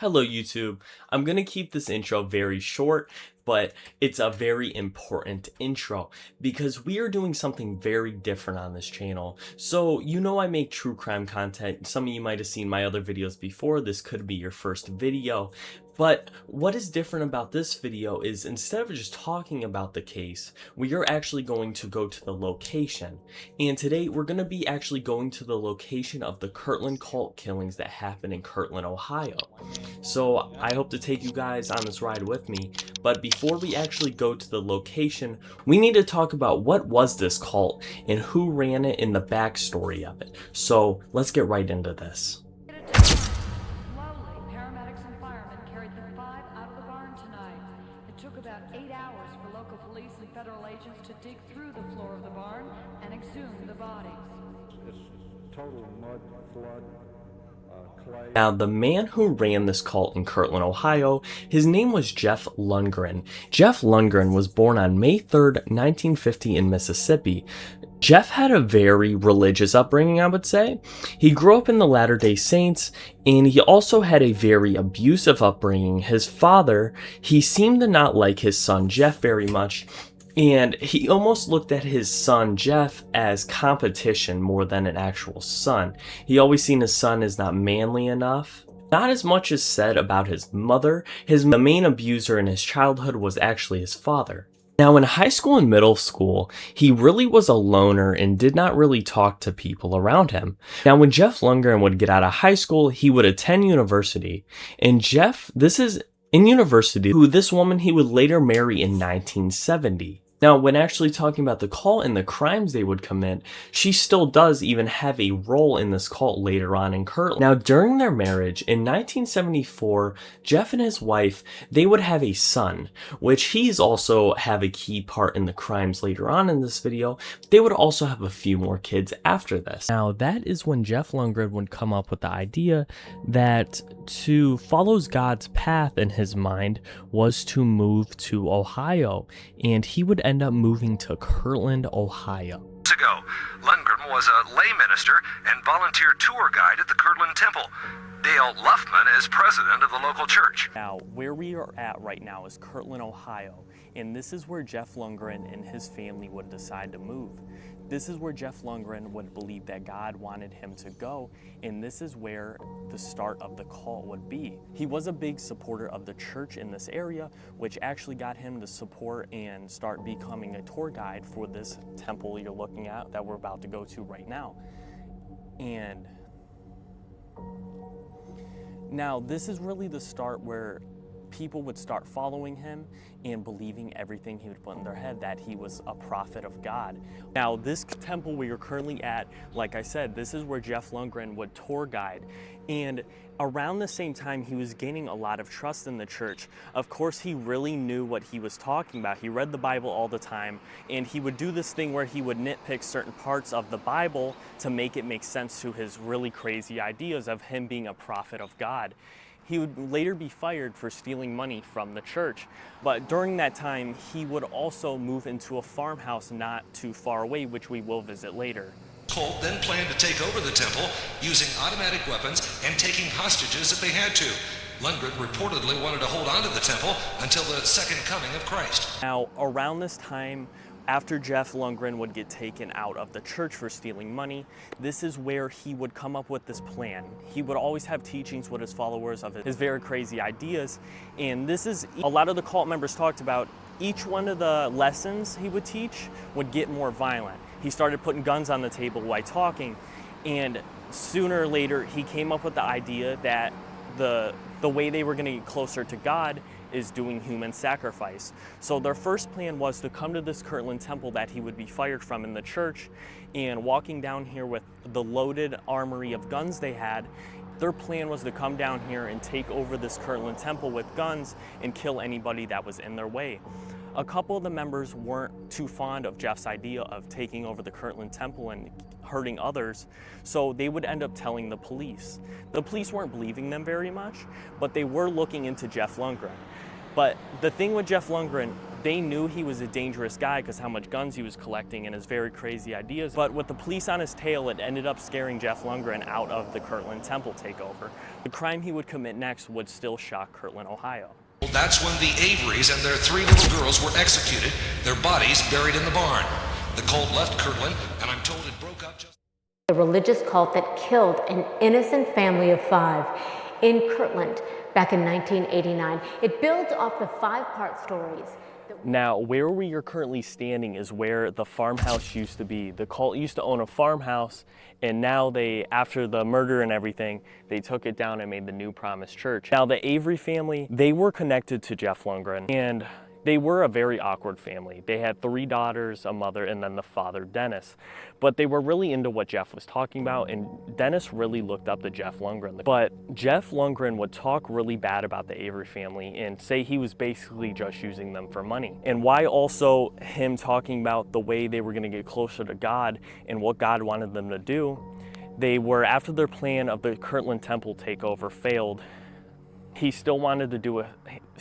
Hello YouTube. I'm going to keep this intro very short, but it's a very important intro because we are doing something very different on this channel. So I make true crime content. Some of you might have seen my other videos before. This could be your first video. But what is different about this video is instead of just talking about the case, we are actually going to go to the location. And today we're going to be actually going to the location of the Kirtland cult killings that happened in Kirtland, Ohio. So I hope to take you guys on this ride with me, but before we actually go to the location, we need to talk about what was this cult and who ran it and the backstory of it. So let's get right into this. Slowly, paramedics and firemen carried the five out of the barn tonight. It took about 8 hours for local police and federal agents to dig through the floor of the barn and exhume the bodies. It's total mud, flood, clay. Now, the man who ran this cult in Kirtland, Ohio, his name was Jeff Lungren. Jeff Lungren was born on May 3rd, 1950 in Mississippi. Jeff had a very religious upbringing, I would say. He grew up in the Latter-day Saints, and he also had a very abusive upbringing. His father, he seemed to not like his son Jeff very much, and he almost looked at his son Jeff as competition more than an actual son. He always seen his son as not manly enough. Not as much is said about his mother. The main abuser in his childhood was actually his father. Now, in high school and middle school, he really was a loner and did not really talk to people around him. Now, when Jeff Lundgren would get out of high school, he would attend university. And Jeff, this is in university, who this woman he would later marry in 1970. Now, when actually talking about the cult and the crimes they would commit, she still does even have a role in this cult later on in Kirtland. Now, during their marriage in 1974, Jeff and his wife, they would have a son, which he's also have a key part in the crimes later on in this video. They would also have a few more kids after this. Now, that is when Jeff Lundgren would come up with the idea that to follow God's path in his mind was to move to Ohio, and he would end up moving to Kirtland, Ohio. Ago, Lundgren was a lay minister and volunteer tour guide at the Kirtland Temple. Dale Luffman is president of the local church. Now, where we are at right now is Kirtland, Ohio, and this is where Jeff Lundgren and his family would decide to move. This is where Jeff Lundgren would believe that God wanted him to go, and this is where the start of the cult would be. He was a big supporter of the church in this area, which actually got him to support and start becoming a tour guide for this temple you're looking at that we're about to go to right now. And now this is really the start where people would start following him and believing everything he would put in their head, that he was a prophet of God. Now, this temple we are currently at, like I said, this is where Jeff Lundgren would tour guide. And around the same time, he was gaining a lot of trust in the church. Of course, he really knew what he was talking about. He read the Bible all the time, and he would do this thing where he would nitpick certain parts of the Bible to make it make sense to his really crazy ideas of him being a prophet of God. He would later be fired for stealing money from the church, but during that time, he would also move into a farmhouse not too far away, which we will visit later. Cult then planned to take over the temple using automatic weapons and taking hostages if they had to. Lundgren reportedly wanted to hold on to the temple until the second coming of Christ. Now, around this time, after Jeff Lundgren would get taken out of the church for stealing money, this is where he would come up with this plan. He would always have teachings with his followers of his very crazy ideas, and this is a lot of the cult members talked about. Each one of the lessons he would teach would get more violent. He started putting guns on the table while talking, and sooner or later he came up with the idea that the way they were going to get closer to God is doing human sacrifice. So their first plan was to come to this Kirtland temple that he would be fired from in the church, and walking down here with the loaded armory of guns they had, their plan was to come down here and take over this Kirtland temple with guns and kill anybody that was in their way. A couple of the members weren't too fond of Jeff's idea of taking over the Kirtland temple and hurting others, so they would end up telling the police. The police weren't believing them very much, but they were looking into Jeff Lundgren. But the thing with Jeff Lundgren, they knew he was a dangerous guy because how much guns he was collecting and his very crazy ideas. But with the police on his tail, it ended up scaring Jeff Lundgren out of the Kirtland temple takeover. The crime he would commit next would still shock Kirtland, Ohio. That's when the Averys and their 3 little girls were executed, their bodies buried in the barn. The cult left Kirtland, and I'm told it broke up just... The religious cult that killed an innocent family of 5 in Kirtland back in 1989. It builds off the 5-part stories. Now, where we are currently standing is where the farmhouse used to be. The cult used to own a farmhouse, and now they, after the murder and everything, they took it down and made the New Promise Church. Now, the Avery family, they were connected to Jeff Lundgren, and they were a very awkward family. They had 3 daughters, a mother, and then the father, Dennis. But they were really into what Jeff was talking about, and Dennis really looked up to Jeff Lundgren. But Jeff Lundgren would talk really bad about the Avery family and say he was basically just using them for money. And why also him talking about the way they were going to get closer to God and what God wanted them to do. They were, after their plan of the Kirtland temple takeover failed, he still wanted to do a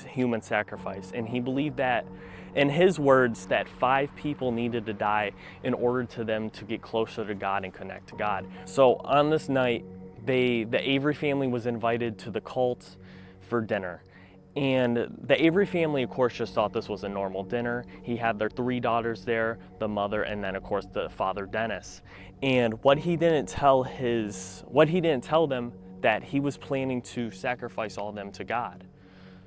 human sacrifice, and he believed that, in his words, that 5 people needed to die in order to them to get closer to God and connect to God. So on this night, the Avery family was invited to the cult for dinner. And the Avery family, of course, just thought this was a normal dinner. He had their 3 daughters there, the mother, and then, of course, the father, Dennis. And what he didn't tell them, that he was planning to sacrifice all of them to God.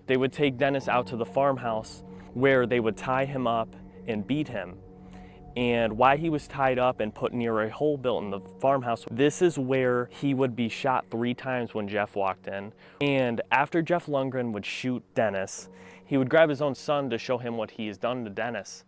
They would take Dennis out to the farmhouse where they would tie him up and beat him. And while he was tied up and put near a hole built in the farmhouse, this is where he would be shot 3 times when Jeff walked in. And after Jeff Lundgren would shoot Dennis, he would grab his own son to show him what he has done to Dennis.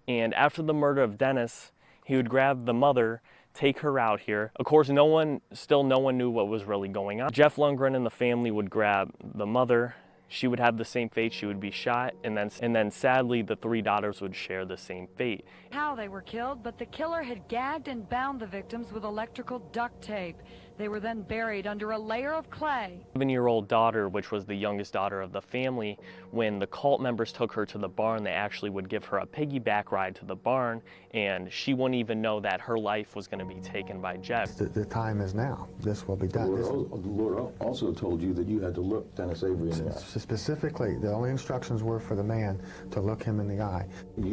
And after the murder of Dennis, he would grab the mother, take her out here. Of course, no one knew what was really going on. Jeff Lundgren and the family would grab the mother. She would have the same fate. She would be shot, and then sadly, the 3 daughters would share the same fate. How they were killed, but the killer had gagged and bound the victims with electrical duct tape. They were then buried under a layer of clay. 7-year-old daughter, which was the youngest daughter of the family, when the cult members took her to the barn, they actually would give her a piggyback ride to the barn, and she wouldn't even know that her life was going to be taken by Jeff. The time is now. This will be done. The Lord also told you that you had to look Dennis Avery in the eye. Specifically, the only instructions were for the man to look him in the eye.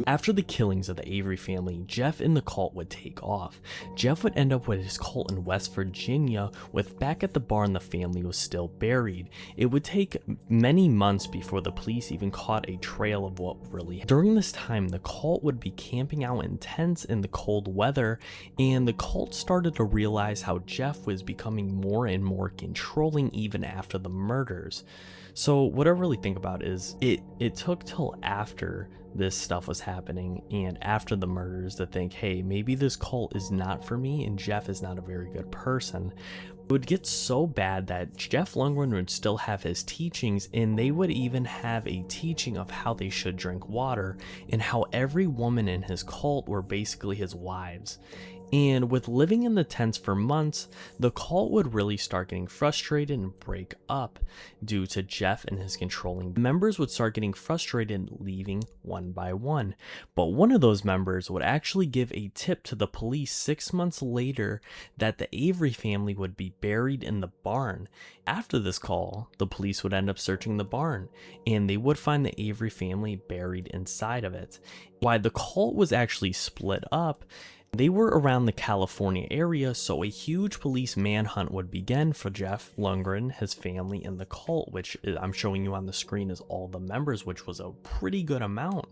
After the killings of the Avery family, Jeff and the cult would take off. Jeff would end up with his cult in West Virginia, with back at the barn the family was still buried. It would take many months before the police even caught a trail of what really happened. During this time, the cult would be camping out in tents in the cold weather, and the cult started to realize how Jeff was becoming more and more controlling even after the murders. So what I really think about is it took till after this stuff was happening and after the murders to think, hey, maybe this cult is not for me and Jeff is not a very good person. It would get so bad that Jeff Lundgren would still have his teachings, and they would even have a teaching of how they should drink water and how every woman in his cult were basically his wives. And with living in the tents for months, the cult would really start getting frustrated and break up due to Jeff and his controlling. Members would start getting frustrated, leaving one by one. But one of those members would actually give a tip to the police 6 months later that the Avery family would be buried in the barn. After this call, the police would end up searching the barn, and they would find the Avery family buried inside of it. While the cult was actually split up, they were around the California area, so a huge police manhunt would begin for Jeff Lundgren, his family, and the cult, which I'm showing you on the screen is all the members, which was a pretty good amount.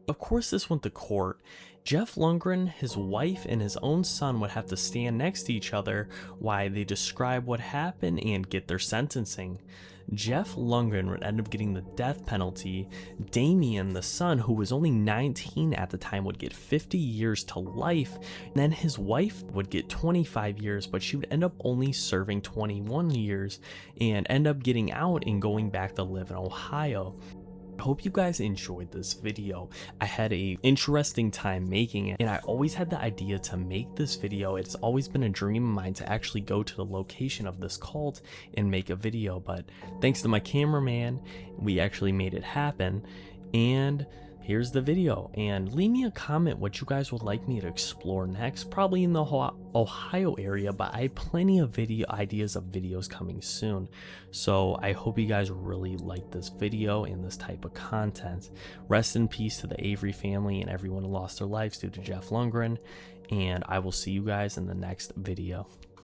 Of course, this went to court. Jeff Lundgren, his wife, and his own son would have to stand next to each other while they describe what happened and get their sentencing. Jeff Lundgren would end up getting the death penalty. Damien, the son, who was only 19 at the time, would get 50 years to life. And then his wife would get 25 years, but she would end up only serving 21 years and end up getting out and going back to live in Ohio. I hope you guys enjoyed this video. I had a interesting time making it, and I always had the idea to make this video. It's always been a dream of mine to actually go to the location of this cult and make a video, but thanks to my cameraman, we actually made it happen. And here's the video, and leave me a comment what you guys would like me to explore next, probably in the Ohio area, but I have plenty of ideas of videos coming soon. So I hope you guys really like this video and this type of content. Rest in peace to the Avery family and everyone who lost their lives due to Jeff Lundgren, and I will see you guys in the next video.